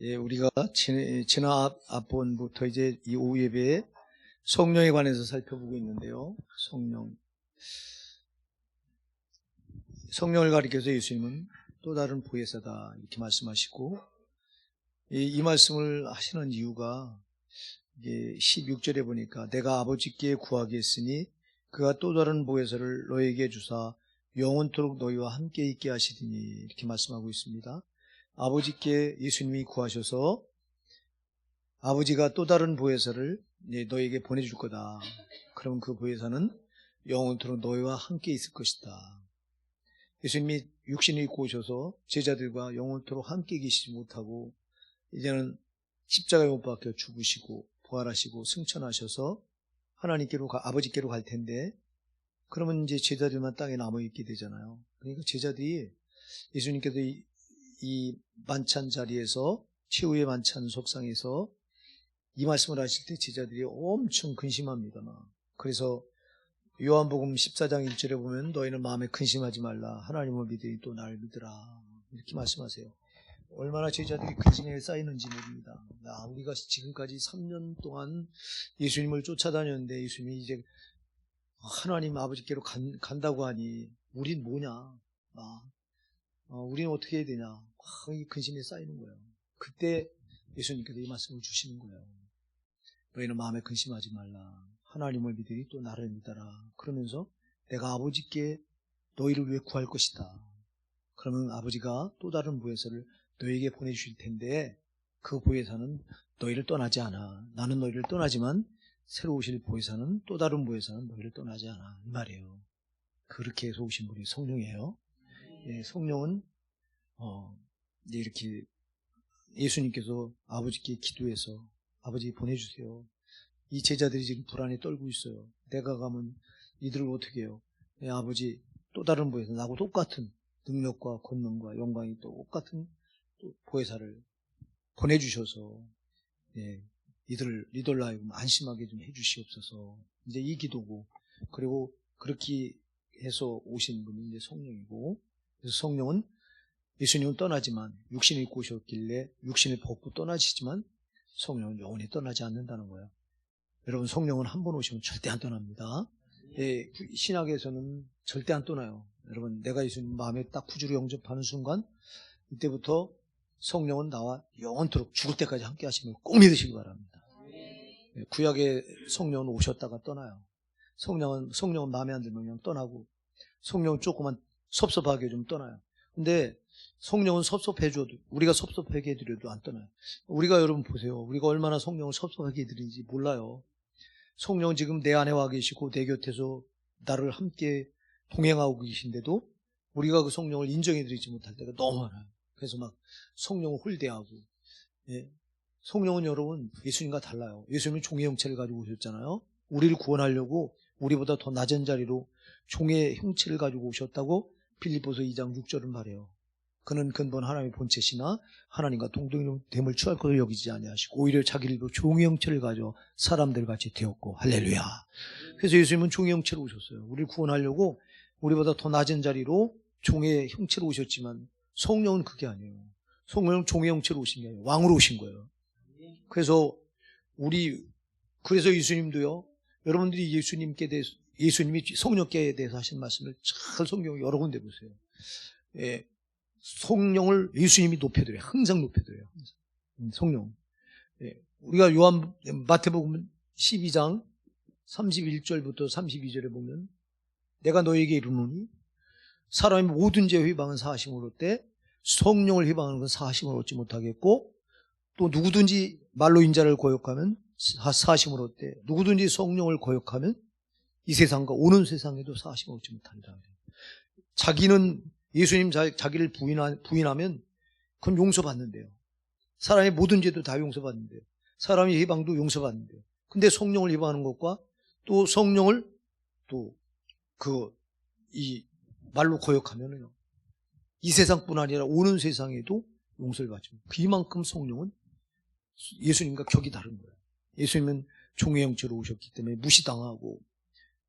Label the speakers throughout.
Speaker 1: 예, 우리가 지난 앞번부터 이제 이 오후 예배에 성령에 관해서 살펴보고 있는데요. 성령을 가리켜서 예수님은 또 다른 보혜사다 이렇게 말씀하시고, 이 말씀을 하시는 이유가 이게 16절에 보니까 내가 아버지께 구하겠으니 그가 또 다른 보혜사를 너에게 주사 영원토록 너희와 함께 있게 하시리니 이렇게 말씀하고 있습니다. 아버지께 예수님이 구하셔서 아버지가 또 다른 보혜사를 너에게 보내줄 거다. 그럼 그 보혜사는 영원토록 너희와 함께 있을 것이다. 예수님이 육신을 입고 오셔서 제자들과 영원토록 함께 계시지 못하고 이제는 십자가에 못 박혀 죽으시고 부활하시고 승천하셔서 하나님께로 아버지께로 갈 텐데, 그러면 이제 제자들만 땅에 남아있게 되잖아요. 그러니까 제자들이 예수님께서 이 만찬 자리에서, 최후의 만찬 속상에서 이 말씀을 하실 때 제자들이 엄청 근심합니다만, 그래서 요한복음 14장 1절에 보면 너희는 마음에 근심하지 말라, 하나님을 믿으니 또 나를 믿으라 이렇게 말씀하세요. 얼마나 제자들이 근심에 쌓이는지 모릅니다. 우리가 지금까지 3년 동안 예수님을 쫓아다녔는데 예수님이 이제 하나님 아버지께로 간다고 하니 우린 뭐냐, 우리는 어떻게 해야 되냐, 이 근심에 쌓이는 거예요. 그때 예수님께서 이 말씀을 주시는 거예요. 너희는 마음에 근심하지 말라, 하나님을 믿으니 또 나를 믿어라. 그러면서 내가 아버지께 너희를 위해 구할 것이다. 그러면 아버지가 또 다른 보혜사를 너희에게 보내주실 텐데, 그 보혜사는 너희를 떠나지 않아. 나는 너희를 떠나지만 새로 오실 보혜사는, 또 다른 보혜사는 너희를 떠나지 않아, 이 말이에요. 그렇게 해서 오신 분이 성령이에요. 예, 성령은 이렇게 예수님께서 아버지께 기도해서 아버지 보내주세요. 이 제자들이 지금 불안에 떨고 있어요. 내가 가면 이들을 어떻게 해요? 예, 아버지 또 다른 보혜사, 나하고 똑같은 능력과 권능과 영광이 똑같은 또 보혜사를 보내주셔서 이들을 하여금 안심하게 좀 해주시옵소서. 이제 이 기도고, 그리고 그렇게 해서 오신 분이 이제 성령이고, 그래서 성령은 예수님은 떠나지만 육신을 입고 오셨길래 육신을 벗고 떠나시지만 성령은 영원히 떠나지 않는다는 거예요. 여러분, 성령은 한 번 오시면 절대 안 떠납니다. 예, 신약에서는 절대 안 떠나요. 여러분, 내가 예수님 마음에 딱 구주로 영접하는 순간, 이때부터 성령은 나와 영원토록 죽을 때까지 함께 하시는 걸 꼭 믿으시기 바랍니다. 구약의 성령은 오셨다가 떠나요. 성령은 마음에 안 들면 그냥 떠나고, 성령은 조금만 섭섭하게 좀 떠나요. 근데 성령은 섭섭해줘도, 우리가 섭섭하게 해드려도 안 떠나요. 우리가, 여러분 보세요. 우리가 얼마나 성령을 섭섭하게 해드리는지 몰라요. 성령은 지금 내 안에 와 계시고 내 곁에서 나를 함께 동행하고 계신데도 우리가 그 성령을 인정해드리지 못할 때가 너무 많아요. 그래서 막 성령을 홀대하고. 성령은 여러분 예수님과 달라요. 예수님은 종의 형체를 가지고 오셨잖아요. 우리를 구원하려고 우리보다 더 낮은 자리로 종의 형체를 가지고 오셨다고 빌립보서 2장 6절은 말해요. 그는 근본 하나님의 본체시나 하나님과 동등됨을 취할 것을 여기지 아니하시고 오히려 자기를 종의 형체를 가져 사람들 같이 되었고, 할렐루야. 그래서 예수님은 종의 형체로 오셨어요. 우리를 구원하려고 우리보다 더 낮은 자리로 종의 형체로 오셨지만, 성령은 그게 아니에요. 성령은 종의 형체로 오신 게 아니에요. 왕으로 오신 거예요. 그래서 예수님도요, 여러분들이 예수님이 성령께 대해서 하신 말씀을 잘 성경 여러 군데 보세요. 예, 성령을 예수님이 높여드려요. 항상 높여드려요. 성령. 우리가 마태복음 12장 31절부터 32절에 보면, 내가 너에게 이르노니 사람이 모든 죄 회방은 사하심을 얻되 성령을 회방하는 건 사하심을 얻지 못하겠고, 또 누구든지 말로 인자를 거역하면 사하심을 얻되 누구든지 성령을 거역하면 이 세상과 오는 세상에도 사하심을 얻지 못한다. 자기는 예수님 자기를 부인하면 그건 용서받는데요. 사람의 모든 죄도 다 용서받는데요. 사람의 해방도 용서받는데요. 근데 성령을 해방하는 것과 또 성령을 이 말로 거역하면요, 이 세상뿐 아니라 오는 세상에도 용서를 받죠. 그만큼 성령은 예수님과 격이 다른 거예요. 예수님은 종의 형체로 오셨기 때문에 무시당하고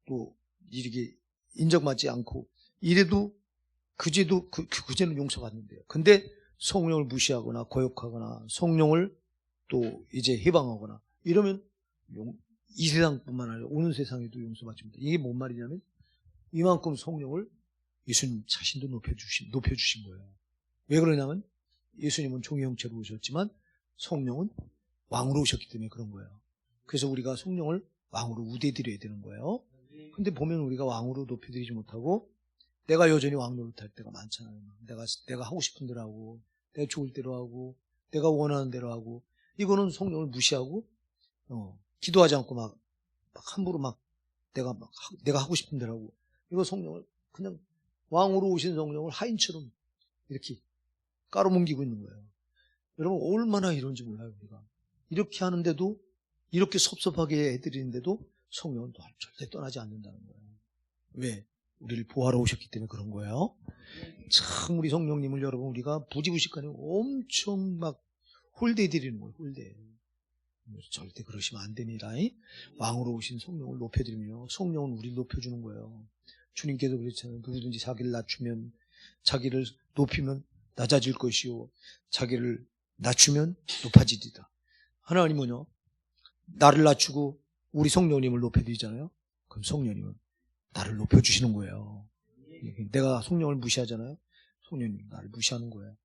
Speaker 1: 또 이렇게 인정받지 않고 이래도 그 죄는 용서받는데요. 근데 성령을 무시하거나 거역하거나 성령을 또 이제 해방하거나 이러면 이 세상뿐만 아니라 오는 세상에도 용서받지 못해. 이게 뭔 말이냐면 이만큼 성령을 예수님 자신도 높여주신 거예요. 왜 그러냐면 예수님은 종의 형체로 오셨지만 성령은 왕으로 오셨기 때문에 그런 거예요. 그래서 우리가 성령을 왕으로 우대드려야 되는 거예요. 근데 보면 우리가 왕으로 높여드리지 못하고 내가 여전히 왕 노릇할 때가 많잖아요. 내가 하고 싶은 대로 하고 내가 좋을 대로 하고 내가 원하는 대로 하고 이거는 성령을 무시하고 기도하지 않고 막 함부로 내가 하고 싶은 대로 하고 이거 성령을 그냥 왕으로 오신 성령을 하인처럼 이렇게 깔아뭉기고 있는 거예요. 여러분 얼마나 이런지 몰라요. 우리가 이렇게 하는데도 이렇게 섭섭하게 해드리는데도 성령은 절대 떠나지 않는다는 거예요. 왜? 우리를 보호하러 오셨기 때문에 그런 거예요. 참 우리 성령님을 여러분 우리가 부지부식간에 엄청 막 홀대드리는 거예요. 홀대. 절대 그러시면 안 됩니다. 왕으로 오신 성령을 높여드리며 성령은 우리를 높여주는 거예요. 주님께서 그랬잖아요. 누구든지 자기를 낮추면 자기를 높이면 낮아질 것이요 자기를 낮추면 높아지리다. 하나님은요 나를 낮추고 우리 성령님을 높여드리잖아요. 그럼 성령님은 나를 높여주시는 거예요. 내가 성령을 무시하잖아요. 성령님 나를 무시하는 거예요.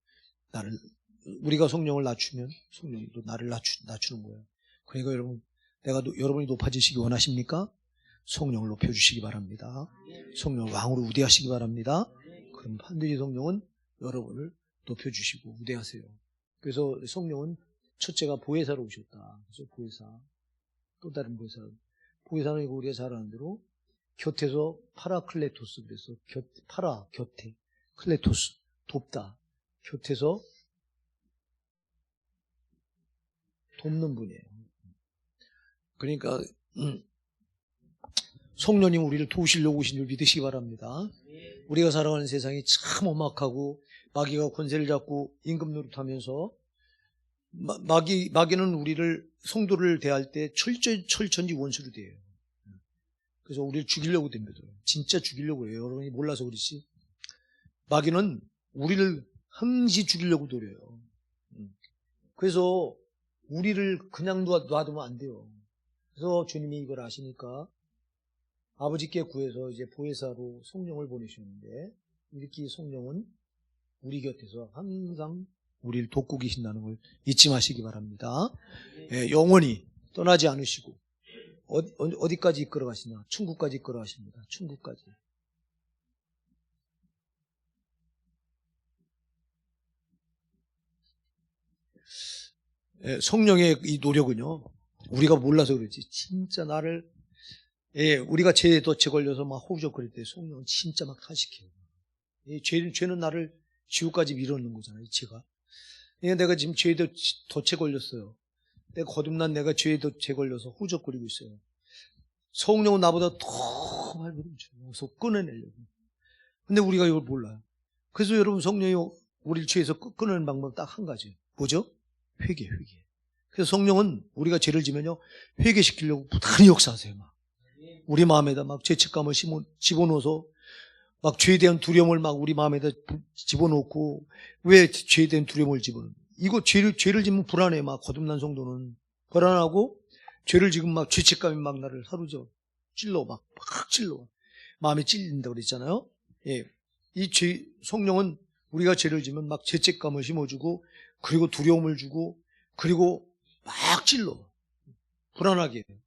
Speaker 1: 우리가 성령을 낮추면 성령이 또 나를 낮추는 거예요. 그러니까 여러분 여러분이 높아지시기 원하십니까? 성령을 높여주시기 바랍니다. 성령을 왕으로 우대하시기 바랍니다. 그럼 반드시 성령은 여러분을 높여주시고 우대하세요. 그래서 성령은 첫째가 보혜사로 오셨다. 그래서 보혜사, 또 다른 보혜사는 우리가 잘 아는 대로 곁에서 파라클레토스 그래서 곁에 클레토스 돕다. 곁에서 돕는 분이에요. 그러니까 성령님 우리를 도우시려고 오신 줄 믿으시기 바랍니다. 우리가 살아가는 세상이 참 험악하고 마귀가 권세를 잡고 임금 노릇하면서 마귀는 우리를 성도를 대할 때 철천지 원수로 대해요. 그래서 우리를 죽이려고 됩니다. 진짜 죽이려고 해요. 여러분이 몰라서 그렇지. 마귀는 우리를 항시 죽이려고 노려요. 그래서 우리를 그냥 놔두면 안 돼요. 그래서 주님이 이걸 아시니까 아버지께 구해서 이제 보혜사로 성령을 보내셨는데 이렇게 성령은 우리 곁에서 항상 우리를 돕고 계신다는 걸 잊지 마시기 바랍니다. 예, 영원히 떠나지 않으시고 어디까지 이끌어 가시냐? 천국까지 이끌어 가십니다. 천국까지. 예, 성령의 이 노력은요. 우리가 몰라서 그렇지. 진짜 우리가 죄에 덫에 걸려서 막 호우적거릴 때 성령은 진짜 막 탄식해요. 죄는 나를 지옥까지 밀어넣는 거잖아요. 죄가. 내가 지금 죄에 덫에 걸렸어요. 내가 거듭난 내가 죄에 덫에 걸려서 호우적거리고 있어요. 성령은 나보다 더 많이 그래서 끊어내려고. 근데 우리가 이걸 몰라요. 그래서 여러분 성령이 우리를 죄에서 끊어내는 방법은 딱 한 가지. 뭐죠? 회개. 그래서 성령은 우리가 죄를 지면요 회개시키려고 부단히 역사하세요. 막 우리 마음에다 막 죄책감을 집어넣어서 막 죄에 대한 두려움을 막 우리 마음에다 집어넣고 왜 죄에 대한 두려움을 집어넣는? 이거 죄를 지면 불안해. 막 거듭난 성도는 불안하고 죄를 지금 막 죄책감이 막 나를 하루죠 찔러 막 찔러 마음이 찔린다고 그랬잖아요. 예, 이 성령은 우리가 죄를 지면 막 죄책감을 심어주고 그리고 두려움을 주고 그리고 막 찔러 불안하게 해요.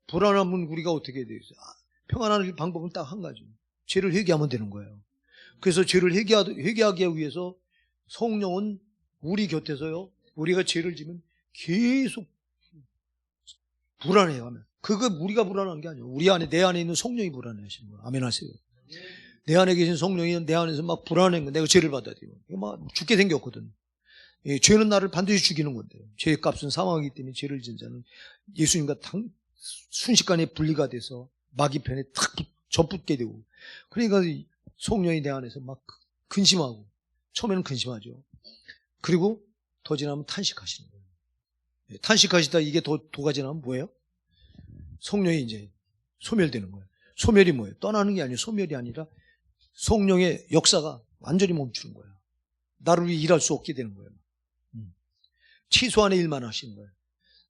Speaker 1: 불안하면 우리가 어떻게 해야 돼요? 평안한 방법은 딱 한 가지. 죄를 회개하면 되는 거예요. 그래서 죄를 회개하기 위해서 성령은 우리 곁에서요. 우리가 죄를 지면 계속 불안해요. 하면 그거 우리가 불안한 게 아니에요. 내 안에 있는 성령이 불안해하시는 거예요. 아멘 하세요. 내 안에 계신 성령이 내 안에서 막 불안한 거예요. 내가 죄를 받아야 돼요. 막 죽게 생겼거든. 예, 죄는 나를 반드시 죽이는 건데요. 죄의 값은 사망이기 때문에 죄를 지은 자는 예수님과 순식간에 분리가 돼서 마귀 편에 탁 접붙게 되고 그러니까 성령이 내 안에서 막 근심하고 처음에는 근심하죠. 그리고 더 지나면 탄식하시는 거예요. 예, 탄식하시다 이게 도가 지나면 뭐예요? 성령이 이제 소멸되는 거예요. 소멸이 뭐예요? 떠나는 게 아니에요. 소멸이 아니라 성령의 역사가 완전히 멈추는 거예요. 나를 위해 일할 수 없게 되는 거예요. 최소한의 일만 하시는 거예요.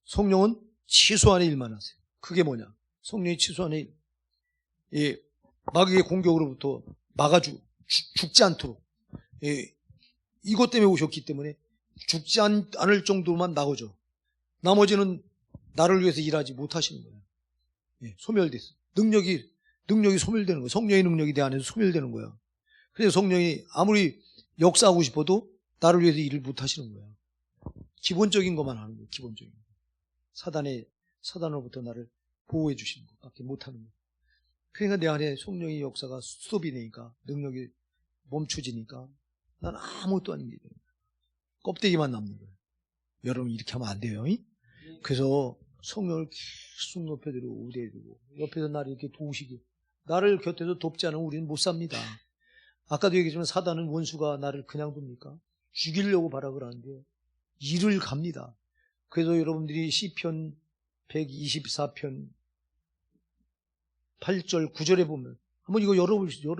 Speaker 1: 성령은 최소한의 일만 하세요. 그게 뭐냐? 성령이 최소한의 일. 마귀의 공격으로부터 죽지 않도록. 이것 때문에 오셨기 때문에 죽지 않을 정도만 막아줘. 나머지는 나를 위해서 일하지 못하시는 거예요. 소멸됐어. 능력이 소멸되는 거예요. 성령의 능력이 내 안에서 소멸되는 거예요. 그래서 성령이 아무리 역사하고 싶어도 나를 위해서 일을 못하시는 거예요. 기본적인 것만 하는 거예요. 기본적인 거. 사단으로부터 나를 보호해 주시는 것밖에 못하는 거예요. 그러니까 내 안에 성령의 역사가 스톱이 되니까, 능력이 멈춰지니까 난 아무것도 아닙니다. 껍데기만 남는 거예요. 여러분 이렇게 하면 안 돼요. 그래서 성령을 계속 높여드리고 우대해주고 옆에서 나를 이렇게 도우시고, 나를 곁에서 돕지 않으면 우리는 못 삽니다. 아까도 얘기했지만 사단은, 원수가 나를 그냥 둡니까? 죽이려고 발악을 하는데 일을 갑니다. 그래서 여러분들이 시편 124편 8절 9절에 보면 한번 이거 열어보실래요?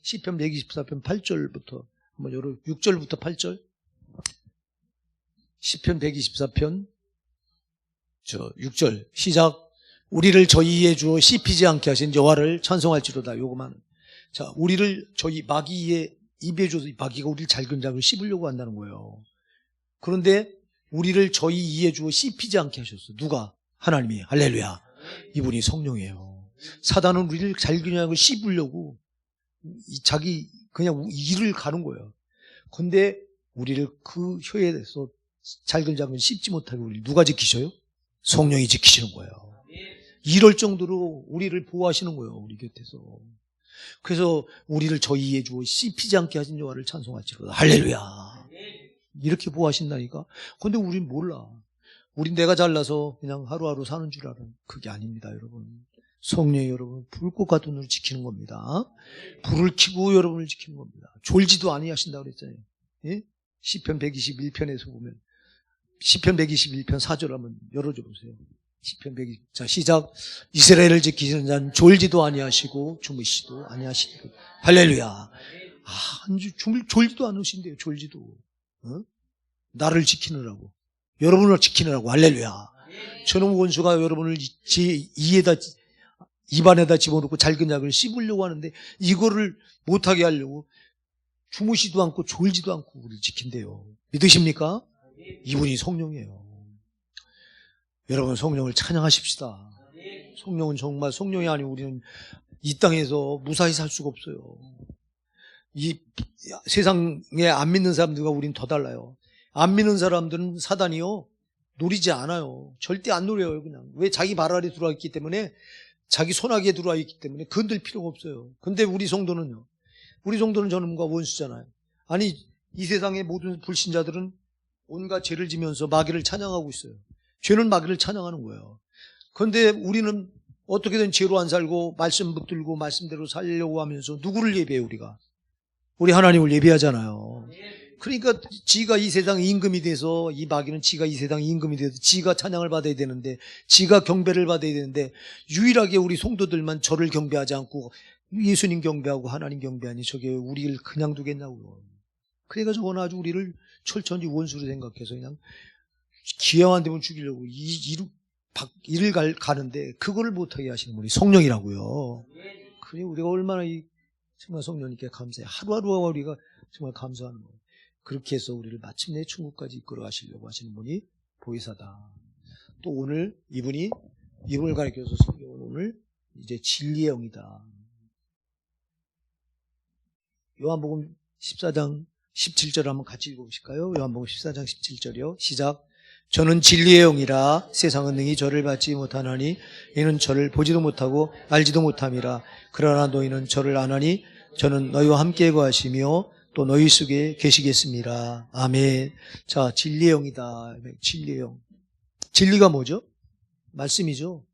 Speaker 1: 시편 124편 8절부터 한번 6절부터 8절. 시편 124편 6절 시작. 우리를 저희에 주어 씹히지 않게 하신 여호와를 찬송할지로다. 요거만. 자, 우리를 저희 마귀의 입에 줘서 마귀가 우리를 잘근잘근 씹으려고 한다는 거예요. 그런데 우리를 저희 이에 주어 씹히지 않게 하셨어. 누가? 하나님이. 할렐루야. 이분이 성령이에요. 사단은 우리를 잘근잘근 씹으려고 자기 그냥 일을 가는 거예요. 근데 우리를 그 혀에 대해서 잘근잘근 씹지 못하게 우리를 누가 지키셔요? 성령이 지키시는 거예요. 이럴 정도로 우리를 보호하시는 거예요. 우리 곁에서. 그래서 우리를 저희의 주어 씹히지 않게 하신 여호와를 찬송할지로다. 할렐루야. 이렇게 보호하신다니까. 근데 우린 몰라. 우린 내가 잘나서 그냥 하루하루 사는 줄 알아. 그게 아닙니다, 여러분. 성령이 여러분 불꽃 같은 눈을 지키는 겁니다. 불을 켜고 여러분을 지키는 겁니다. 졸지도 아니하신다고 그랬잖아요. 예? 시편 121편에서 보면 시편 121편 4절 한번 열어줘 보세요. 시편 120. 자, 시작. 이스라엘을 지키시는 자는 졸지도 아니하시고 주무시지도 아니하시고. 할렐루야. 졸지도 않으신대요. 졸지도. 나를 지키느라고, 여러분을 지키느라고. 할렐루야. 저놈 원수가 여러분을 입안에다 집어넣고 잘근잘근 씹으려고 하는데 이거를 못하게 하려고 주무시지도 않고 졸지도 않고 우리를 지킨대요. 믿으십니까? 이분이 성령이에요. 여러분 성령을 찬양하십시다. 성령은 정말 성령이 아니고 우리는 이 땅에서 무사히 살 수가 없어요. 이 세상에 안 믿는 사람들과 우리는 더 달라요. 안 믿는 사람들은 사단이요 노리지 않아요. 절대 안 노려요. 그냥. 왜? 자기 발 아래 들어와 있기 때문에, 자기 손아귀에 들어와 있기 때문에 건들 필요가 없어요. 근데 우리 성도는요, 우리 성도는 저놈과 원수잖아요. 아니, 이 세상의 모든 불신자들은 온갖 죄를 지면서 마귀를 찬양하고 있어요. 죄는 마귀를 찬양하는 거예요. 그런데 우리는 어떻게든 죄로 안 살고 말씀 붙들고 말씀대로 살려고 하면서 누구를 예배해요? 우리 하나님을 예배하잖아요. 그러니까 지가 이 세상 임금이 돼서, 이 마귀는 지가 이 세상 임금이 돼서 지가 찬양을 받아야 되는데, 지가 경배를 받아야 되는데, 유일하게 우리 성도들만 저를 경배하지 않고 예수님 경배하고 하나님 경배하니 저게 우리를 그냥 두겠냐고요. 그러니까 저건 아주 우리를 철천지 원수로 생각해서 그냥 기회만 되면 죽이려고 일을 가는데 그거를 못하게 하시는 분이 성령이라고요. 그래 우리가 얼마나 정말 성령님께 감사해. 하루하루가 우리가 정말 감사하는 거예요. 그렇게 해서 우리를 마침내 천국까지 이끌어 가시려고 하시는 분이 보혜사다. 또 오늘 이분을 가리켜서 성경은 오늘 이제 진리의 영이다. 요한복음 14장 17절 한번 같이 읽어보실까요? 요한복음 14장 17절이요. 시작. 저는 진리의 영이라 세상은 능히 저를 받지 못하나니 이는 저를 보지도 못하고 알지도 못함이라. 그러나 너희는 저를 아나니 저는 너희와 함께 거하시며 또 너희 속에 계시겠습니다. 아멘. 자, 진리의 영이다. 진리의 영. 진리가 뭐죠? 말씀이죠.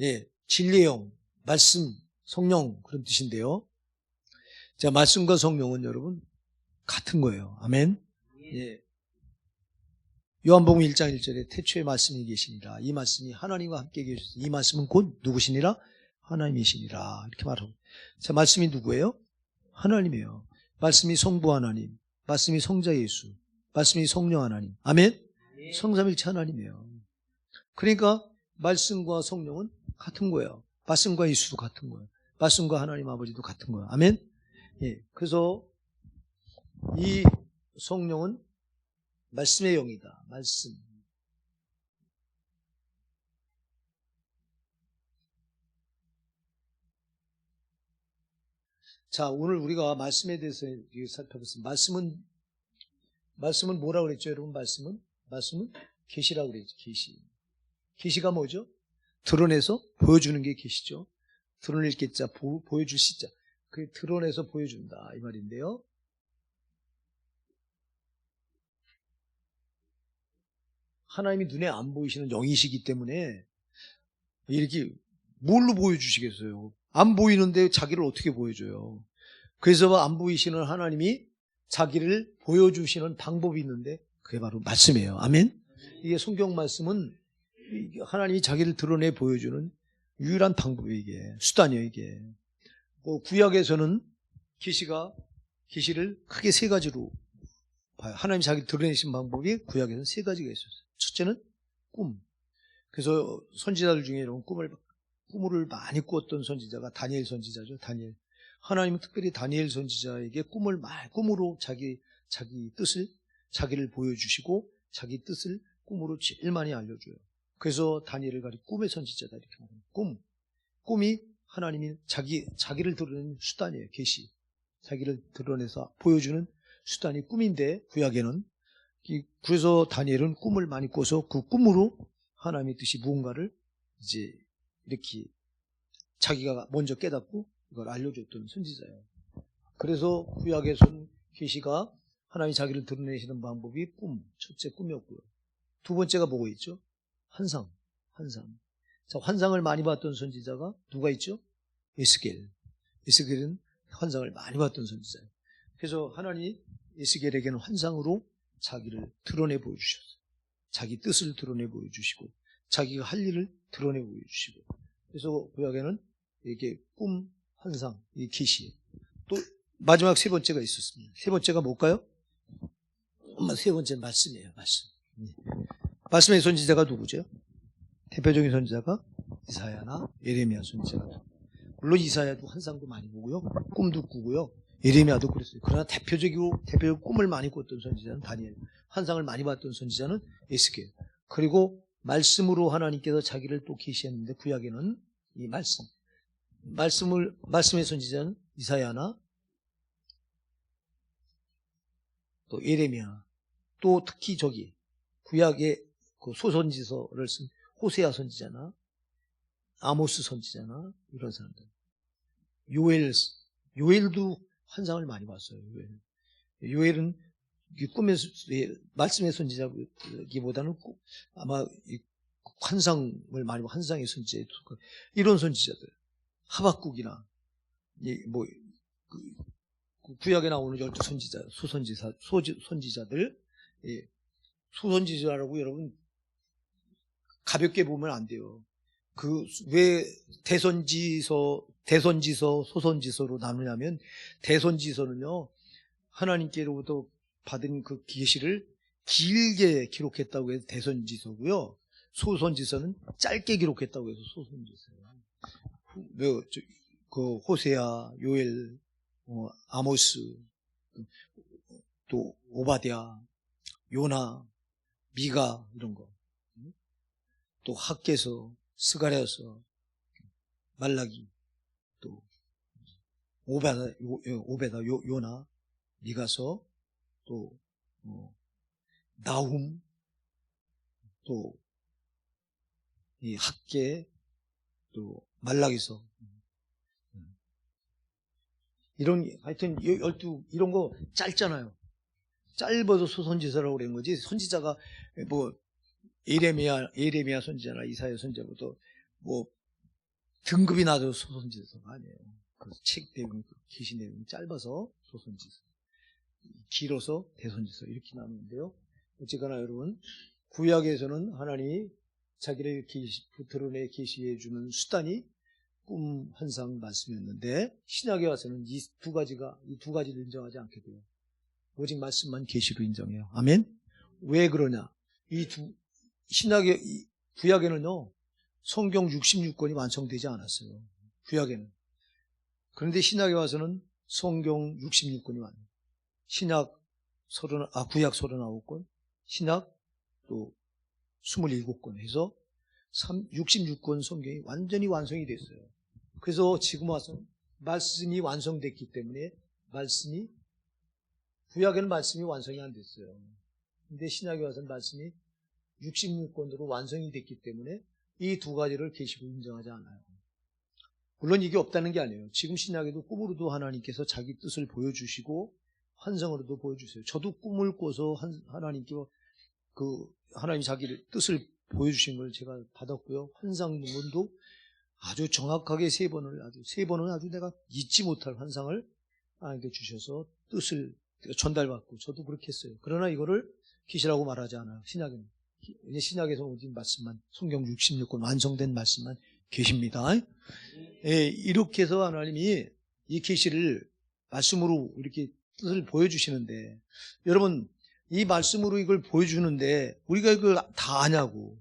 Speaker 1: 예, 진리의 영, 말씀, 성령 그런 뜻인데요. 자, 말씀과 성령은 여러분 같은 거예요. 아멘. 예. 요한복음 1장 1절에 태초에 말씀이 계시니라. 이 말씀이 하나님과 함께 계셨으니 이 말씀은 곧 누구시니라? 하나님이시니라. 이렇게 말하고. 자, 말씀이 누구예요? 하나님이에요. 말씀이 성부 하나님, 말씀이 성자 예수, 말씀이 성령 하나님. 아멘? 성삼일체 하나님이에요. 그러니까 말씀과 성령은 같은 거예요. 말씀과 예수도 같은 거예요. 말씀과 하나님 아버지도 같은 거예요. 아멘? 예. 그래서 이 성령은 말씀의 영이다. 말씀. 자, 오늘 우리가 말씀에 대해서 살펴보겠습니다. 말씀은 뭐라고 그랬죠, 여러분? 말씀은 계시라고 그랬죠. 계시가 뭐죠? 드러내서 보여주는 게 계시죠. 드러낼 게자, 보여줄 시자. 그 드러내서 보여준다 이 말인데요. 하나님이 눈에 안 보이시는 영이시기 때문에 이렇게 뭘로 보여주시겠어요? 안 보이는데 자기를 어떻게 보여줘요? 그래서 안 보이시는 하나님이 자기를 보여주시는 방법이 있는데 그게 바로 말씀이에요. 아멘? 이게 성경 말씀은 하나님이 자기를 드러내 보여주는 유일한 방법이에요. 이게 수단이에요. 이게 구약에서는 계시를 크게 세 가지로 봐요. 하나님이 자기를 드러내신 방법이 구약에서는 세 가지가 있었어요. 첫째는 꿈. 그래서 선지자들 중에 이런 꿈을 많이 꾸었던 선지자가 다니엘 선지자죠. 다니엘. 하나님은 특별히 다니엘 선지자에게 꿈으로 자기 뜻을, 자기를 보여주시고 자기 뜻을 꿈으로 제일 많이 알려줘요. 그래서 다니엘을 가리켜 꿈의 선지자다 이렇게 말합니다. 꿈이 하나님이 자기를 드러내는 수단이에요. 계시. 자기를 드러내서 보여주는 수단이 꿈인데 구약에는 그래서 다니엘은 꿈을 많이 꿔서 그 꿈으로 하나님의 뜻이 무언가를 이제 이렇게 자기가 먼저 깨닫고 이걸 알려줬던 선지자예요. 그래서 구약에서는 계시가 하나님이 자기를 드러내시는 방법이 첫째 꿈이었고요. 두 번째가 뭐가 있죠? 환상. 자, 환상을 많이 봤던 선지자가 누가 있죠? 에스겔은 환상을 많이 봤던 선지자예요. 그래서 하나님이 에스겔에게는 환상으로 자기를 드러내 보여주셨어요. 자기 뜻을 드러내 보여주시고 자기가 할 일을 드러내 보여주시고 그래서 구약에는 이렇게 꿈, 환상, 이 계시 또 마지막 세 번째가 있었습니다. 세 번째가 뭘까요? 세 번째는 말씀이에요. 말씀의 선지자가 누구죠? 대표적인 선지자가 이사야나 예레미야 선지자가 물론 이사야도 환상도 많이 보고요. 꿈도 꾸고요. 예레미야도 그랬어요. 그러나 대표적으로 꿈을 많이 꿨던 선지자는 다니엘, 환상을 많이 봤던 선지자는 에스겔. 그리고 말씀으로 하나님께서 자기를 또 계시했는데 구약에는 이 말씀의 선지자는 이사야나 또 예레미야, 또 특히 구약의 그 소선지서를 쓴 호세아 선지자나 아모스 선지자나 이런 사람들. 요엘도 환상을 많이 봤어요. 요엘은 말씀의 선지자기보다는 아마 환상의 선지자 이런 선지자들. 하박국이나 구약에 나오는 12선지자, 선지자들, 소선지자라고 여러분 가볍게 보면 안 돼요. 왜 대선지서, 소선지서로 나누냐면 대선지서는요 하나님께로부터 받은 그 계시를 길게 기록했다고 해서 대선지서고요. 소선지서는 짧게 기록했다고 해서 소선지서예요. 그 호세아, 요엘, 아모스, 또 오바댜, 요나, 미가 이런 거, 또 학개서, 스가랴서, 말라기, 또 오베다, 요나, 미가서, 또 나훔, 또 이 학개, 또 말라기서 하여튼 12 이런 거 짧잖아요. 짧아서 소선지서라고 그런 거지 선지자가 예레미야 선지자나 이사야 선지자부터 등급이 낮아서 소선지서가 아니에요. 그래서 책 내용, 계시 내용이 짧아서 소선지서, 길어서 대선지서 이렇게 나누는데요. 어쨌거나 여러분, 구약에서는 하나님이 자기를 드러내 계시해 주는 수단이 꿈, 환상, 말씀이었는데 신약에 와서는 이 두 가지를 인정하지 않게 돼요. 오직 말씀만 계시로 인정해요. 아멘. 왜 그러냐? 구약에는요, 성경 66권이 완성되지 않았어요. 구약에는. 그런데 신약에 와서는 성경 66권이 완성. 구약 39권, 신약 또 27권 해서 66권 성경이 완전히 완성이 됐어요. 그래서 지금 와서 말씀이 완성됐기 때문에 구약에는 말씀이 완성이 안 됐어요. 근데 신약에 와서는 말씀이 66권으로 완성이 됐기 때문에 이 두 가지를 계시로 인정하지 않아요. 물론 이게 없다는 게 아니에요. 지금 신약에도 꿈으로도 하나님께서 자기 뜻을 보여주시고 환상으로도 보여주세요. 저도 꿈을 꿔서 하나님 자기를 뜻을 보여주신 걸 제가 받았고요. 환상문도 아주 정확하게 세 번은 아주 내가 잊지 못할 환상을 하나님께 주셔서 뜻을 전달받고 저도 그렇게 했어요. 그러나 이거를 계시라고 말하지 않아요. 신약에서 오직 말씀만, 성경 66권 완성된 말씀만 계십니다. 예, 이렇게 해서 하나님이 이 계시를 말씀으로 이렇게 뜻을 보여주시는데, 여러분 이 말씀으로 이걸 보여주는데 우리가 이걸 다 아냐고.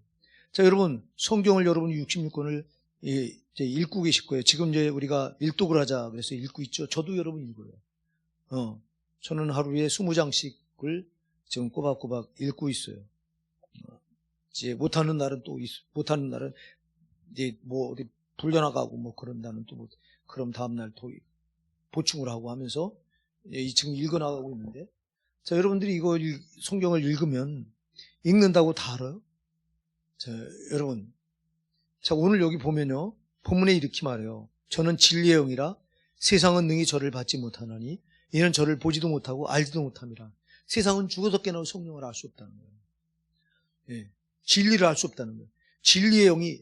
Speaker 1: 자, 여러분 성경을 여러분 66권을 이제 읽고 계실 거예요. 지금 이제 우리가 일독을 하자 그래서 읽고 있죠. 저도 여러분 읽어요. 저는 하루에 20장씩을 지금 꼬박꼬박 읽고 있어요. 이제 못하는 날은 이제 뭐 어디 불려나가고 뭐 그런 날은 또 그럼 다음날 또 보충을 하고 하면서 지금 읽어나가고 있는데, 자, 여러분들이 이거 성경을 읽으면 읽는다고 다 알아요? 자, 여러분, 자, 오늘 여기 보면요, 본문에 이렇게 말해요. 저는 진리의 영이라 세상은 능히 저를 받지 못하나니 이는 저를 보지도 못하고 알지도 못함이라. 세상은 죽어서 깨어나고 성령을 알 수 없다는 거예요. 예, 진리를 알 수 없다는 거예요. 진리의 영이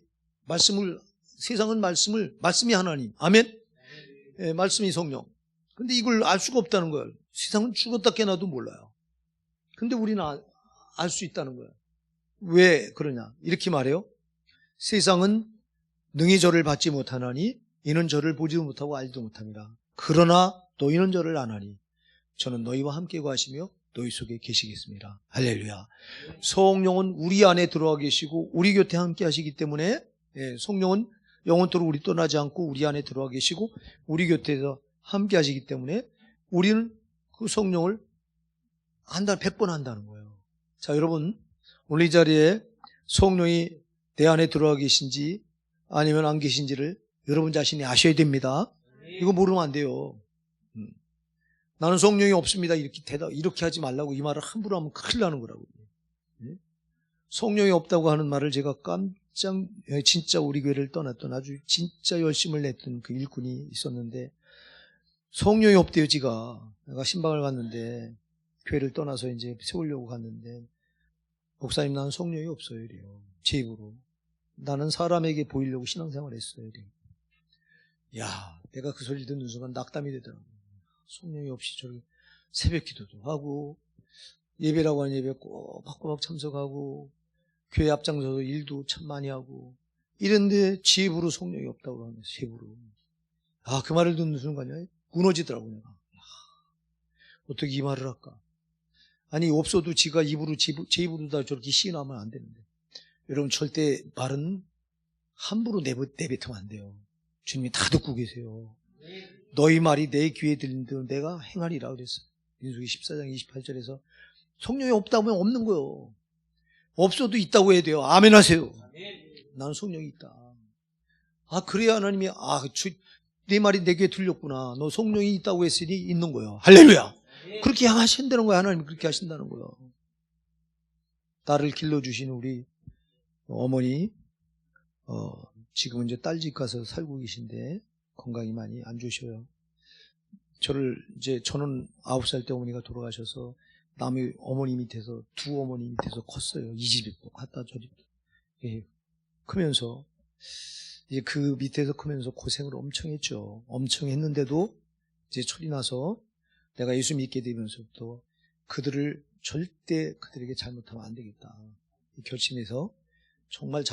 Speaker 1: 세상은 말씀이 하나님, 아멘? 예, 말씀이 성령. 근데 이걸 알 수가 없다는 거예요. 세상은 죽었다 깨어나도 몰라요. 근데 우리는 알 수 있다는 거예요. 왜 그러냐? 이렇게 말해요. 세상은 능히 저를 받지 못하나니 이는 저를 보지도 못하고 알지도 못함이라. 그러나 너희는 저를 아나니 저는 너희와 함께 거하시며 너희 속에 계시겠습니다. 할렐루야. 성령은 우리 안에 들어와 계시고 우리 곁에 함께 하시기 때문에, 성령은 영원토록 우리 떠나지 않고 우리 안에 들어와 계시고 우리 곁에서 함께 하시기 때문에 우리는 그 성령을 100번 한다는 거예요. 자, 여러분 오늘 이 자리에 성령이 내 안에 들어와 계신지 아니면 안 계신지를 여러분 자신이 아셔야 됩니다. 이거 모르면 안 돼요. 나는 성령이 없습니다. 이렇게 하지 말라고. 이 말을 함부로 하면 큰일 나는 거라고. 성령이 없다고 하는 말을 제가 진짜 우리 교회를 떠났던 아주 진짜 열심을 냈던 그 일꾼이 있었는데, 성령이 없대요. 내가 신방을 갔는데 교회를 떠나서 이제 세우려고 갔는데, 목사님 나는 성령이 없어요. 이래요. 제 입으로. 나는 사람에게 보이려고 신앙생활을 했어요. 이래요. 야, 내가 그 소리를 듣는 순간 낙담이 되더라고요. 성령이 없이 저기 새벽 기도도 하고 예배라고 하는 예배 꼬박꼬박 참석하고 교회 앞장서서 일도 참 많이 하고 이런데 지 입으로 성령이 없다고 하면서 제 입으로. 그 말을 듣는 순간에 무너지더라고요. 내가. 어떻게 이 말을 할까? 아니 없어도 지가 제 입으로 다 저렇게 시인하면 안 되는데. 여러분 절대 말은 함부로 내뱉으면 안 돼요. 주님이 다 듣고 계세요. 너희 말이 내 귀에 들린 대로 내가 행하리라 그랬어요. 민수기 14장 28절에서 성령이 없다고 하면 없는 거예요. 없어도 있다고 해야 돼요. 아멘 하세요. 나는 성령이 있다. 그래야 하나님이 내 말이 내 귀에 들렸구나. 너 성령이 있다고 했으니 있는 거예요. 할렐루야. 그렇게 하신다는 거예요. 하나님이 그렇게 하신다는 거예요. 나를 길러주신 우리 어머니, 지금은 이제 딸집 가서 살고 계신데 건강이 많이 안 좋으셔요. 저는 9살 때 어머니가 돌아가셔서 남의 어머니 밑에서 두 어머니 밑에서 컸어요. 이 집도 갔다 저 집도. 크면서 이제 그 밑에서 크면서 고생을 엄청 했죠. 엄청 했는데도 이제 철이 나서 내가 예수 믿게 되면서부터 절대 그들에게 잘못하면 안 되겠다. 이 결심해서 정말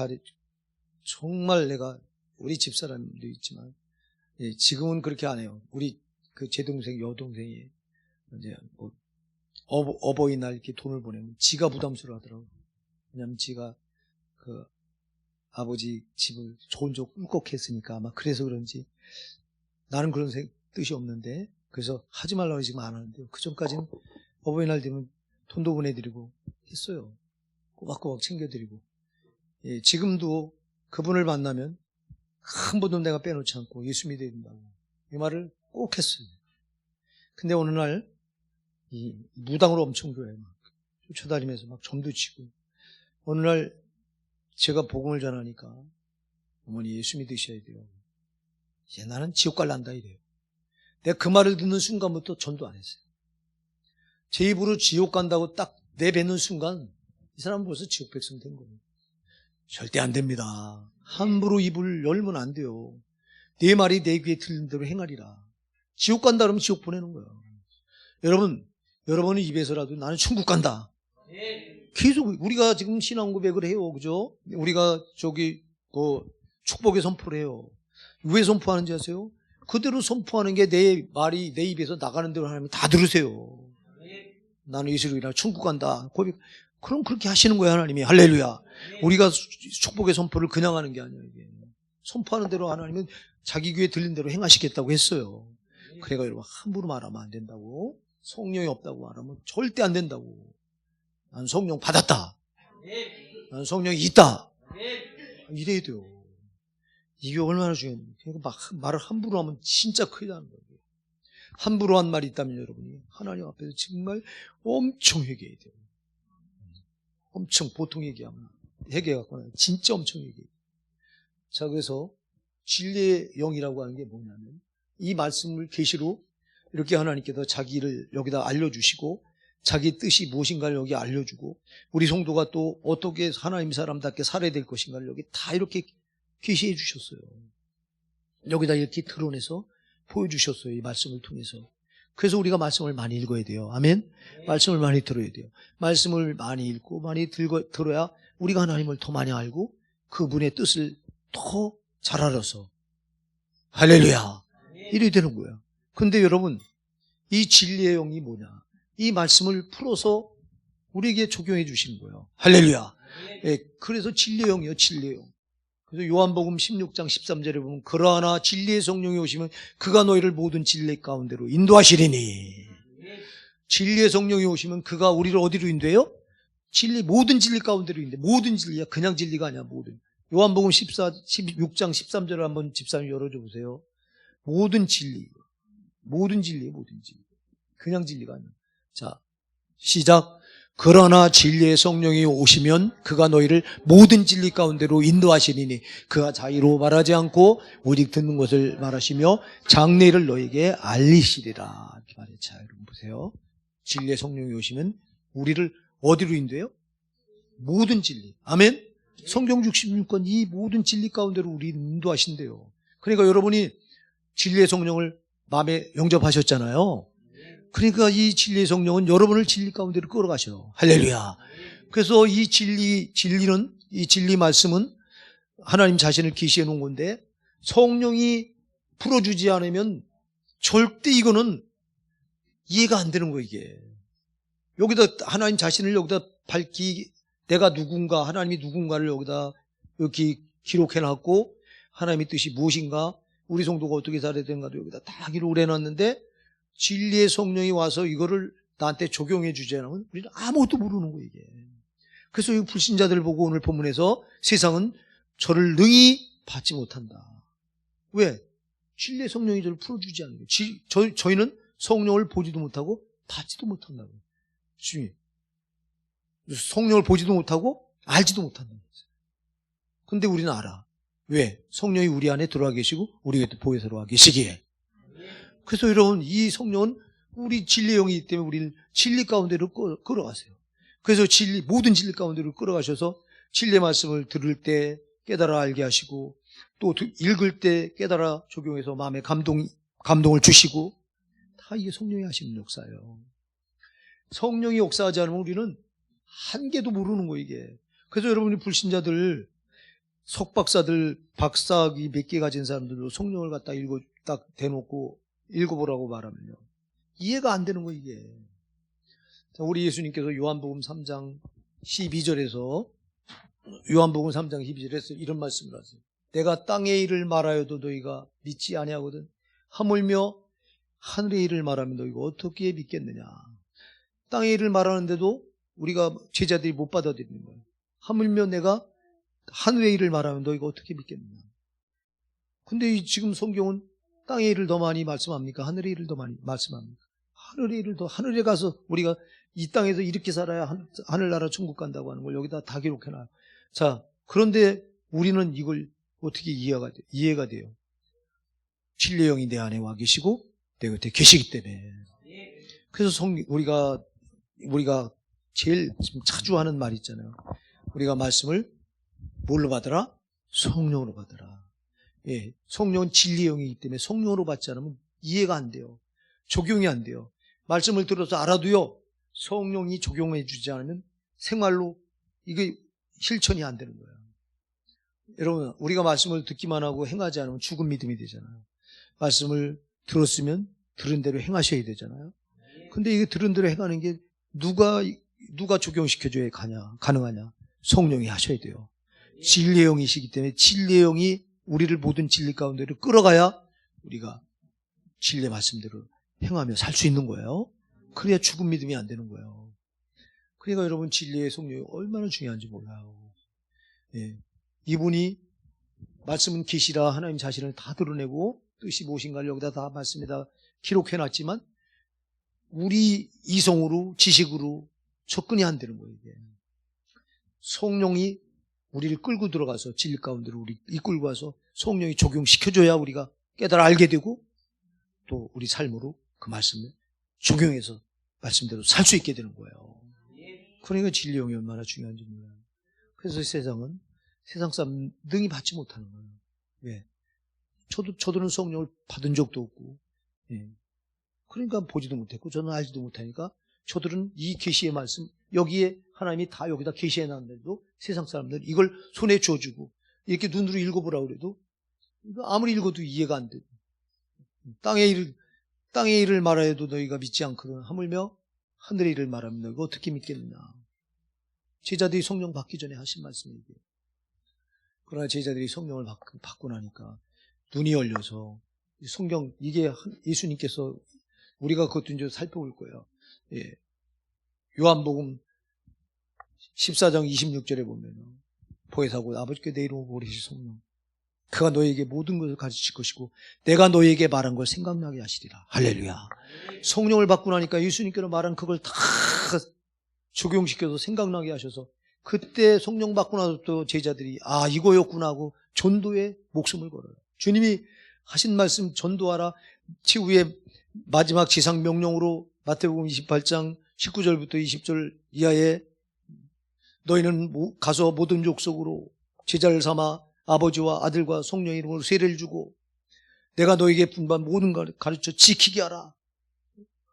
Speaker 1: 내가 우리 집사람도 있지만, 지금은 그렇게 안 해요. 우리 제 동생, 여동생이 이제 어버이날 이렇게 돈을 보내면 지가 부담스러워 하더라고. 왜냐면 지가 아버지 집을 좋은 쪽 꿀꺽했으니까 아마 그래서 그런지 나는 그런 뜻이 없는데, 그래서 하지 말라고 지금 안 하는데, 그 전까지는 어버이날 되면 돈도 보내드리고 했어요. 꼬박꼬박 챙겨드리고. 지금도 그분을 만나면 한 번도 내가 빼놓지 않고 예수 믿어야 된다고 이 말을 꼭 했어요. 근데 어느 날 이 무당으로 엄청 교회 막 쫓아다니면서 막 점도 치고, 어느 날 제가 복음을 전하니까 어머니 예수 믿으셔야 돼요. 이제 나는 지옥 갈란다 이래요. 내가 그 말을 듣는 순간부터 전도 안 했어요. 제 입으로 지옥 간다고 딱 내뱉는 순간 이 사람은 벌써 지옥 백성 된 거예요. 절대 안 됩니다. 함부로 입을 열면 안 돼요. 내 말이 내 귀에 들리는 대로 행하리라. 지옥 간다 그러면 지옥 보내는 거예요. 여러분의 입에서라도 나는 천국 간다. 계속 우리가 지금 신앙 고백을 해요. 그죠? 우리가 축복의 선포를 해요. 왜 선포하는지 아세요? 그대로 선포하는 게 내 말이 내 입에서 나가는 대로 하나님 다 들으세요. 나는 예수로 인하여 천국 간다. 그럼 그렇게 하시는 거예요, 하나님이. 할렐루야. 우리가 축복의 선포를 그냥 하는 게 아니에요. 이게. 선포하는 대로 하나님은 자기 귀에 들린 대로 행하시겠다고 했어요. 그래가 여러분 함부로 말하면 안 된다고. 성령이 없다고 말하면 절대 안 된다고. 난 성령 받았다. 난 성령이 있다. 이래야 돼요. 이게 얼마나 중요합니까? 그러니까 말을 함부로 하면 진짜 큰일 나는 거예요. 함부로 한 말이 있다면 여러분이 하나님 앞에서 정말 엄청 회개해야 돼요. 엄청 보통 회개하면 회개갖고 진짜 엄청 회개해요. 자, 그래서 진리의 영이라고 하는 게 뭐냐면 이 말씀을 계시로 이렇게 하나님께서 자기를 여기다 알려주시고 자기 뜻이 무엇인가를 여기 알려주고 우리 성도가 또 어떻게 하나님 사람답게 살아야 될 것인가를 여기 다 이렇게 계시해 주셨어요. 여기다 이렇게 드러내서 보여주셨어요. 이 말씀을 통해서. 그래서 우리가 말씀을 많이 읽어야 돼요. 아멘? 말씀을 많이 들어야 돼요. 말씀을 많이 읽고 많이 들어야 우리가 하나님을 더 많이 알고 그분의 뜻을 더 잘 알아서 할렐루야 이래야 되는 거예요. 근데 여러분 이 진리의 영이 뭐냐? 이 말씀을 풀어서 우리에게 적용해 주시는 거예요. 할렐루야. 그래서 진리의 영이에요. 진리의 영. 그래서 요한복음 16장 13절에 보면 그러나 진리의 성령이 오시면 그가 너희를 모든 진리 가운데로 인도하시리니. 진리의 성령이 오시면 그가 우리를 어디로 인도해요? 모든 진리 가운데로 인도해. 모든 진리야. 그냥 진리가 아니야. 모든. 요한복음 16장 13절을 한번 집사님 열어줘 보세요. 모든 진리. 모든 진리예요. 모든 진리. 그냥 진리가 아니야. 자, 시작. 그러나 진리의 성령이 오시면 그가 너희를 모든 진리 가운데로 인도하시리니 그가 자의로 말하지 않고 오직 듣는 것을 말하시며 장래를 너희에게 알리시리라. 이렇게 말해요. 자, 여러분 보세요. 진리의 성령이 오시면 우리를 어디로 인도해요? 모든 진리. 아멘? 성경 66권 이 모든 진리 가운데로 우리를 인도하신대요. 그러니까 여러분이 진리의 성령을 마음에 영접하셨잖아요. 그러니까 이 진리의 성령은 여러분을 진리 가운데로 끌어가셔요. 할렐루야. 그래서 이 진리 말씀은 하나님 자신을 계시해 놓은 건데 성령이 풀어주지 않으면 절대 이거는 이해가 안 되는 거예요, 이게. 여기다 하나님 자신을 여기다 내가 누군가, 하나님이 누군가를 여기다 이렇게 기록해 놨고 하나님의 뜻이 무엇인가, 우리 성도가 어떻게 살아야 되는가도 여기다 다 기록을 해 놨는데 진리의 성령이 와서 이거를 나한테 적용해 주지 않으면 우리는 아무것도 모르는 거예요, 이게. 그래서 이 불신자들 보고 오늘 본문에서 세상은 저를 능히 받지 못한다. 왜? 진리의 성령이 저를 풀어주지 않는 거예요. 저희는 성령을 보지도 못하고 받지도 못한다고. 성령을 보지도 못하고 알지도 못한다고. 근데 우리는 알아. 왜? 성령이 우리 안에 들어와 계시고 우리 곁에 보혜사로 와 계시기에. 그래서 여러분 이 성령은 우리 진리의 영이기 때문에 우리를 진리 가운데로 끌어가세요. 그래서 모든 진리 가운데로 끌어가셔서 진리의 말씀을 들을 때 깨달아 알게 하시고 또 읽을 때 깨달아 적용해서 마음에 감동을 주시고 다 이게 성령이 하시는 역사예요. 성령이 역사하지 않으면 우리는 한 개도 모르는 거예요, 이게. 그래서 여러분이 불신자들, 석박사들, 박사학위 몇 개 가진 사람들도 성령을 갖다 딱 대놓고 읽어보라고 말하면요, 이해가 안 되는 거예요, 이게. 자, 우리 예수님께서 요한복음 3장 12절에서 요한복음 3장 12절에서 이런 말씀을 하세요. 내가 땅의 일을 말하여도 너희가 믿지 아니하거든. 하물며 하늘의 일을 말하면 너희가 어떻게 믿겠느냐. 땅의 일을 말하는데도 우리가 제자들이 못 받아들이는 거예요. 하물며 내가 하늘의 일을 말하면 너희가 어떻게 믿겠느냐. 근데 지금 성경은 땅의 일을 더 많이 말씀합니까? 하늘의 일을 더 많이 말씀합니까? 하늘의 일을 더, 하늘에 가서 우리가 이 땅에서 이렇게 살아야 하늘나라 천국 간다고 하는 걸 여기다 다 기록해놔요. 자, 그런데 우리는 이걸 어떻게 이해가 돼요? 진리의 영이 내 안에 와 계시고 내 곁에 계시기 때문에. 그래서 우리가 제일 자주 하는 말이 있잖아요. 우리가 말씀을 뭘로 받으라? 성령으로 받으라. 예, 성령은 진리의 영이기 때문에 성령으로 받지 않으면 이해가 안 돼요. 적용이 안 돼요. 말씀을 들어서 알아도요, 성령이 적용해 주지 않으면 생활로 이게 실천이 안 되는 거예요. 여러분, 우리가 말씀을 듣기만 하고 행하지 않으면 죽은 믿음이 되잖아요. 말씀을 들었으면 들은 대로 행하셔야 되잖아요. 근데 이게 들은 대로 행하는 게 누가 적용시켜줘야 가능하냐? 성령이 하셔야 돼요. 진리의 영이시기 때문에 진리의 영이 우리를 모든 진리 가운데로 끌어가야 우리가 진리의 말씀대로 행하며 살 수 있는 거예요. 그래야 죽은 믿음이 안 되는 거예요. 그러니까 여러분, 진리의 성령이 얼마나 중요한지 몰라요. 예. 이분이 말씀은 계시라 하나님 자신을 다 드러내고 뜻이 무엇인가를 여기다 다 말씀에다 기록해놨지만 우리 이성으로 지식으로 접근이 안 되는 거예요. 이게. 성령이 우리를 끌고 들어가서 진리 가운데로 우리 이끌고 와서 성령이 적용시켜줘야 우리가 깨달아 알게 되고 또 우리 삶으로 그 말씀을 적용해서 말씀대로 살 수 있게 되는 거예요. 그러니까 진리의 영이 얼마나 중요한지 몰라요. 그래서 세상은 세상 사람 능히 받지 못하는 거예요. 왜? 저들은 성령을 받은 적도 없고, 예. 그러니까 보지도 못했고, 저는 알지도 못하니까 저들은 이 계시의 말씀, 여기에 하나님이 다 여기다 계시해 놨는데도 세상 사람들은 이걸 손에 쥐어주고, 이렇게 눈으로 읽어보라고 그래도, 아무리 읽어도 이해가 안 돼. 땅의 일을 말하여도 너희가 믿지 않거든. 하물며 하늘의 일을 말하면 너희가 어떻게 믿겠느냐. 제자들이 성령 받기 전에 하신 말씀이에요. 그러나 제자들이 성령을 받고 나니까 눈이 열려서 성경, 이게 예수님께서 우리가 그것도 이제 살펴볼 거예요. 예. 요한복음 14장 26절에 보면 보혜사고 아버지께 내 이름으로 보내실 성령, 그가 너에게 모든 것을 가르칠 것이고 내가 너에게 말한 걸 생각나게 하시리라. 할렐루야. 성령을 받고 나니까 예수님께서 말한 그걸 다 적용시켜서 생각나게 하셔서 그때 성령 받고 나서 또 제자들이 이거였구나 하고 전도에 목숨을 걸어요. 주님이 하신 말씀 전도하라 치후에 마지막 지상 명령으로 마태복음 28장 19절부터 20절 이하에 너희는 가서 모든 족속으로 제자를 삼아 아버지와 아들과 성령의 이름으로 세례를 주고 내가 너에게 분반 모든 걸 가르쳐 지키게 하라.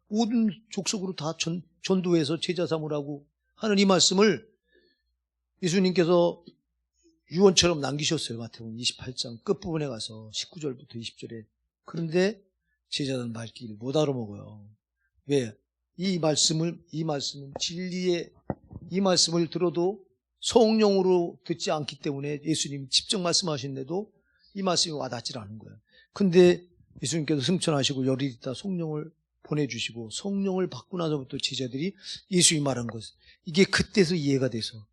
Speaker 1: 모든 족속으로 다 전도해서 제자 삼으라고 하는 이 말씀을 예수님께서 유언처럼 남기셨어요. 마태복음 28장 끝부분에 가서 19절부터 20절에. 그런데 제자들은 말귀를 못 알아먹어요. 왜? 이 말씀은 진리의 이 말씀을 들어도 성령으로 듣지 않기 때문에 예수님이 직접 말씀하시는데도 이 말씀이 와닿지 않은 거예요. 근데 예수님께서 승천하시고 열흘 있다 성령을 보내주시고 성령을 받고 나서부터 제자들이 예수님이 말한 것, 이게 그때서 이해가 돼서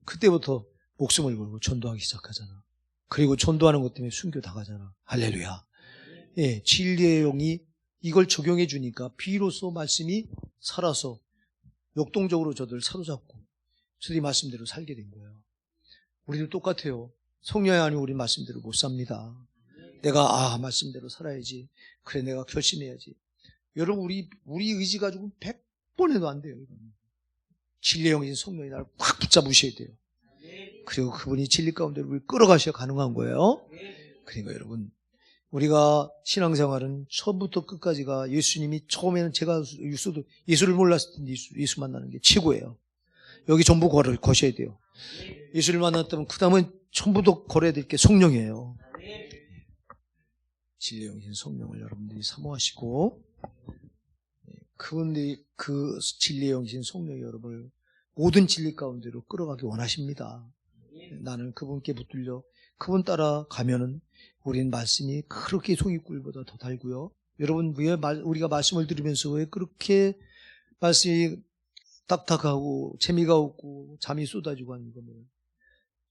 Speaker 1: 그때부터 목숨을 걸고 전도하기 시작하잖아. 그리고 전도하는 것 때문에 순교 당하잖아. 할렐루야. 예, 진리의 영이 이걸 적용해 주니까 비로소 말씀이 살아서 역동적으로 저들을 사로잡고 저들이 말씀대로 살게 된 거예요. 우리도 똑같아요. 성령이 아니고 우리 말씀대로 못 삽니다. 내가 말씀대로 살아야지. 그래, 내가 결심해야지. 여러분, 우리 의지 가지고 100번 해도 안 돼요. 진리의 영이신 성령이 나를 꽉 붙잡으셔야 돼요. 그리고 그분이 진리 가운데 우리를 끌어가셔야 가능한 거예요. 그러니까 여러분, 우리가 신앙생활은 처음부터 끝까지가 예수님이 처음에는 제가 예수를 몰랐을 때 예수 만나는 게 최고예요. 여기 전부 거셔야 돼요. 예수를 만났다면 그 다음에 전부터 걸어야 될 게 성령이에요. 진리의 영이신 성령을 여러분들이 사모하시고, 그분들이 그 진리의 영이신 성령이 여러분을 모든 진리 가운데로 끌어가기 원하십니다. 나는 그분께 붙들려 그분 따라 가면은 우리는 말씀이 그렇게 송이꿀보다 더 달고요. 여러분, 왜 우리가 말씀을 들으면서 왜 그렇게 말씀이 딱딱하고 재미가 없고 잠이 쏟아지고 하는 거는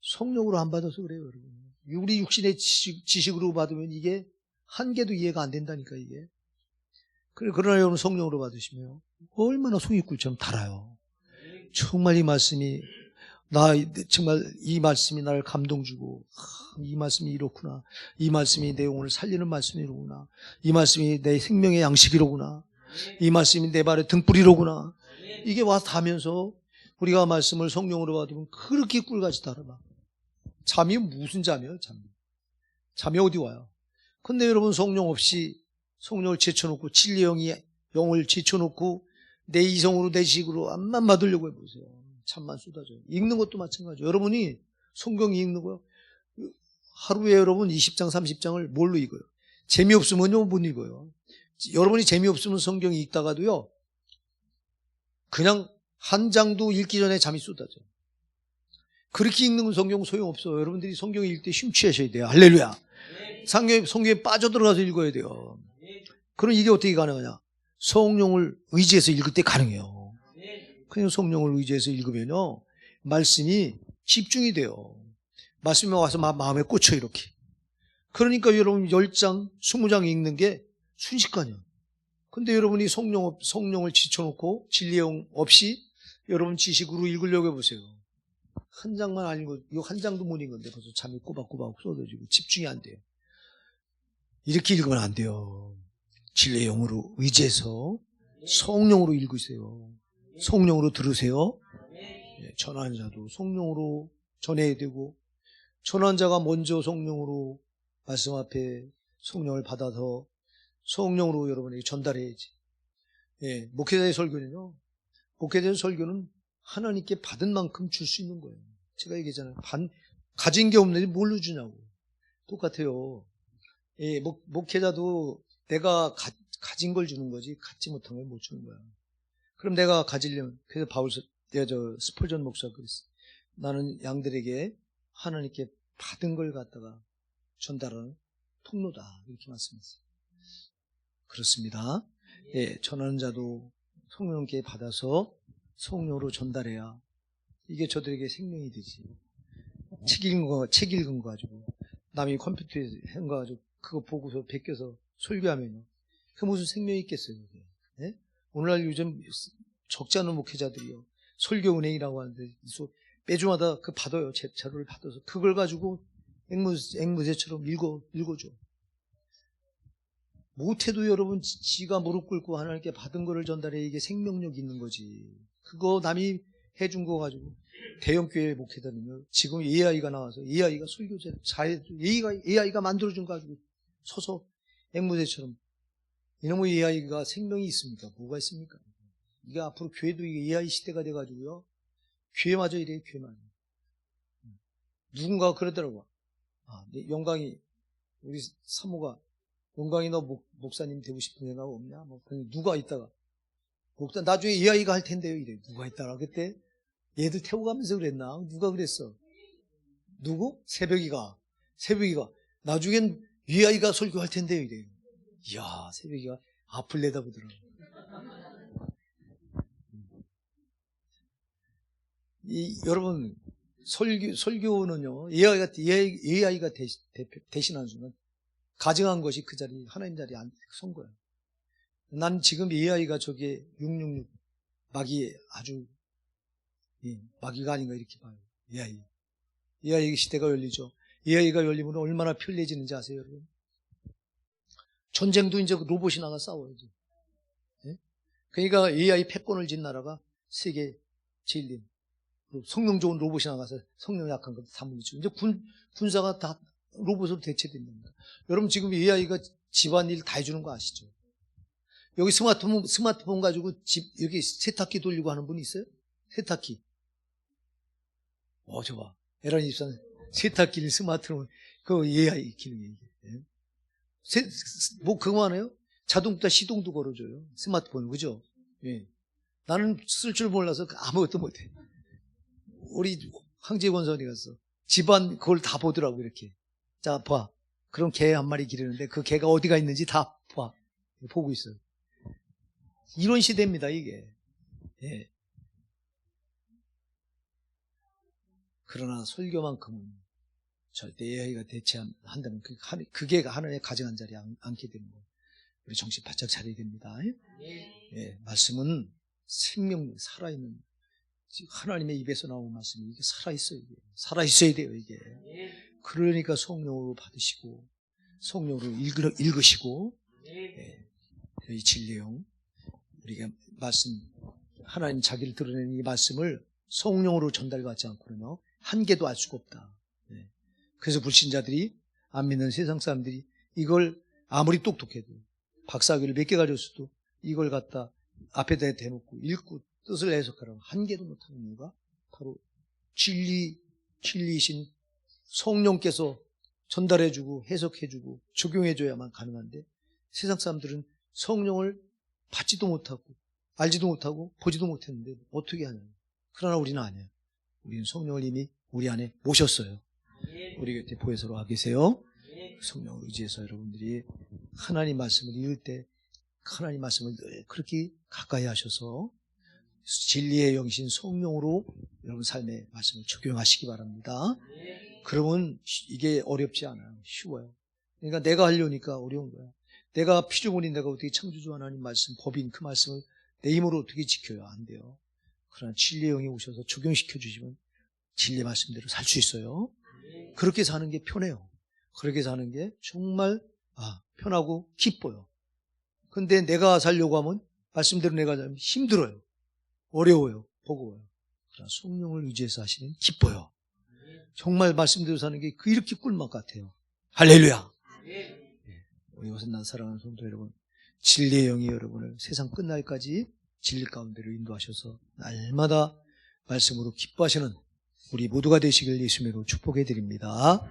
Speaker 1: 성령으로 안 받아서 그래요, 여러분. 우리 육신의 지식으로 받으면 이게 한 개도 이해가 안 된다니까, 이게. 그러나 여러분 성령으로 받으시면 얼마나 송이꿀처럼 달아요. 정말 이 말씀이 정말 이 말씀이 나를 감동 주고, 이 말씀이 이렇구나. 이 말씀이 내 영혼을 살리는 말씀이로구나. 이 말씀이 내 생명의 양식이로구나. 이 말씀이 내 발의 등불이로구나. 이게 와서 닿으면서 우리가 말씀을 성령으로 받으면 그렇게 꿀같이 달아봐. 잠이 무슨 잠이에요, 잠이 어디 와요? 근데 여러분 성령 없이 성령을 제쳐놓고 진리의 영을 제쳐놓고 내 이성으로 내 식으로 암만 받으려고 해보세요. 잠만 쏟아져요. 읽는 것도 마찬가지예요. 여러분이 성경 읽는 거요. 하루에 여러분 20장 30장을 뭘로 읽어요? 재미없으면요 못 읽어요. 여러분이 재미없으면 성경 읽다가도요 그냥 한 장도 읽기 전에 잠이 쏟아져요. 그렇게 읽는 성경 소용없어요. 여러분들이 성경 읽을 때 심취하셔야 돼요. 할렐루야. 성경에 빠져들어가서 읽어야 돼요. 그럼 이게 어떻게 가능하냐? 성령을 의지해서 읽을 때 가능해요. 그냥 성령을 의지해서 읽으면요 말씀이 집중이 돼요. 말씀이 와서 마음에 꽂혀 이렇게. 그러니까 여러분 10장 20장 읽는 게 순식간이야. 근데 여러분이 성령을 지쳐놓고 진리영 없이 여러분 지식으로 읽으려고 해보세요. 한 장만 안 읽고 이거 한 장도 못 읽는데 벌써 잠이 꼬박꼬박 쏟아지고 집중이 안 돼요. 이렇게 읽으면 안 돼요. 진리의 영으로 의지해서 성령으로 읽으세요. 성령으로 들으세요. 전하는 자도 성령으로 전해야 되고, 전하는 자가 먼저 성령으로 말씀 앞에 성령을 받아서 성령으로 여러분에게 전달해야지. 목회자의 설교는요, 목회자의 설교는 하나님께 받은 만큼 줄 수 있는 거예요. 제가 얘기했잖아요. 가진 게 없는데 뭘로 주냐고. 똑같아요. 목회자도 내가 가진 걸 주는 거지 갖지 못한 걸 못 주는 거야. 그럼 내가 가지려면, 그래서 스펄전 목사가 그랬어. 나는 양들에게 하나님께 받은 걸 갖다가 전달하는 통로다. 이렇게 말씀했어요. 그렇습니다. 전하는 자도 성령께 받아서 성령으로 전달해야 이게 저들에게 생명이 되지. 책 읽은 거 가지고 남이 컴퓨터에 한 거 가지고 그거 보고서 베껴서 설교하면요. 그 무슨 생명이 있겠어요, 그게. 네? 오늘날 요즘 적지 않은 목회자들이요. 설교은행이라고 하는데 매주마다 그 받아요. 자료를 받아서 그걸 가지고 앵무새처럼 읽어줘. 못해도 여러분 지가 무릎 꿇고 하나님께 받은 거를 전달해 이게 생명력 있는 거지. 그거 남이 해준 거 가지고 대형교회 목회자는요. 지금 AI가 나와서 AI가 설교제 AI가 만들어준 거 가지고 서서 앵무새처럼 이놈의 AI가 생명이 있습니까? 뭐가 있습니까? 이게 앞으로 교회도 이게 AI 시대가 돼가지고요. 교회마저 이래요, 교회마저. 누군가가 그러더라고. 영광이, 우리 사모가, 영광이 너 목사님 되고 싶은 생각 없냐? 누가 있다가, 목사, 나중에 AI가 할 텐데요, 이래. 누가 있다가. 그때 얘들 태워가면서 그랬나? 누가 그랬어? 누구? 새벽이가. 나중엔 AI가 설교할 텐데요, 이래. 이야, 새벽이가 앞을 내다보더라고. 여러분, 설교는요, AI가 대신하는 순간, 가증한 것이 그 자리, 하나님 자리에 선 거예요. 난 지금 AI가 저게 666, 아주, 마귀가 아닌가 이렇게 봐요. AI 시대가 열리죠. AI가 열리면 얼마나 편리해지는지 아세요, 여러분? 전쟁도 이제 로봇이 나가 싸워야지. 그러니까 AI 패권을 진 나라가 세계 제일인. 성능 좋은 로봇이 나가서 성능 약한 것도 다 물리치고. 이제 군사가 다 로봇으로 대체됩니다. 여러분 지금 AI가 집안일 다 해주는 거 아시죠? 여기 스마트폰 가지고 여기 세탁기 돌리고 하는 분이 있어요? 세탁기. 저봐. 에란 집사는 세탁기를 스마트폰, 그 AI 기능이. 예? 그거 하네요? 자동차 시동도 걸어줘요. 스마트폰, 그죠? 예. 나는 쓸 줄 몰라서 아무것도 못해. 우리 황재권 선이 갔어. 집안 그걸 다 보더라고, 이렇게. 자, 봐. 그럼 개 한 마리 기르는데 그 개가 어디가 있는지 다 봐. 보고 있어요. 이런 시대입니다, 이게. 예. 그러나 설교만큼은 절대 AI가 대체한다면 그게 하나님의 가정한 자리에 앉게 되는 거예요. 우리 정신 바짝 차려야 됩니다. 예. 말씀은 생명, 살아있는, 하나님의 입에서 나오는 말씀이 이게 살아있어요. 이게. 살아있어야 돼요, 이게. 그러니까 성령으로 받으시고, 성령으로 읽으시고, 예. 이 진리용, 우리가 하나님 자기를 드러내는 이 말씀을 성령으로 전달받지 않고는요, 한계도 알 수가 없다. 예. 그래서 불신자들이, 안 믿는 세상 사람들이 이걸 아무리 똑똑해도, 박사학위를 몇 개 가졌어도 이걸 갖다 앞에다 대놓고 읽고 뜻을 해석하라고 한계도 못하는 이유가 바로 진리이신 성령께서 전달해주고 해석해주고 적용해줘야만 가능한데, 세상 사람들은 성령을 받지도 못하고 알지도 못하고 보지도 못했는데 어떻게 하냐. 그러나 우리는 아니에요. 우리는 성령을 이미 우리 안에 모셨어요. 우리 곁에 보혜사로 와 계세요. 성령을 의지해서 여러분들이 하나님 말씀을 읽을 때 하나님 말씀을 늘 그렇게 가까이 하셔서 진리의 영신 성령으로 여러분 삶의 말씀을 적용하시기 바랍니다. 그러면 이게 어렵지 않아요. 쉬워요. 그러니까 내가 하려니까 어려운 거야. 내가 피조물인 내가 어떻게 창조주 하나님 말씀, 법인 그 말씀을 내 힘으로 어떻게 지켜요? 안 돼요. 그러나 진리의 영이 오셔서 적용시켜 주시면 진리의 말씀대로 살 수 있어요. 그렇게 사는 게 편해요. 그렇게 사는 게 정말 편하고 기뻐요. 근데 내가 살려고 하면 말씀대로 내가 살면 힘들어요. 어려워요. 버거워요. 그러나 성령을 의지해서 하시면 기뻐요. 정말 말씀대로 사는 게 이렇게 꿀맛 같아요. 할렐루야. 우리 오선난 사랑하는 성도 여러분, 진리의 영이 여러분을 세상 끝날까지 진리 가운데로 인도하셔서 날마다 말씀으로 기뻐하시는 우리 모두가 되시길 예수님으로 축복해 드립니다.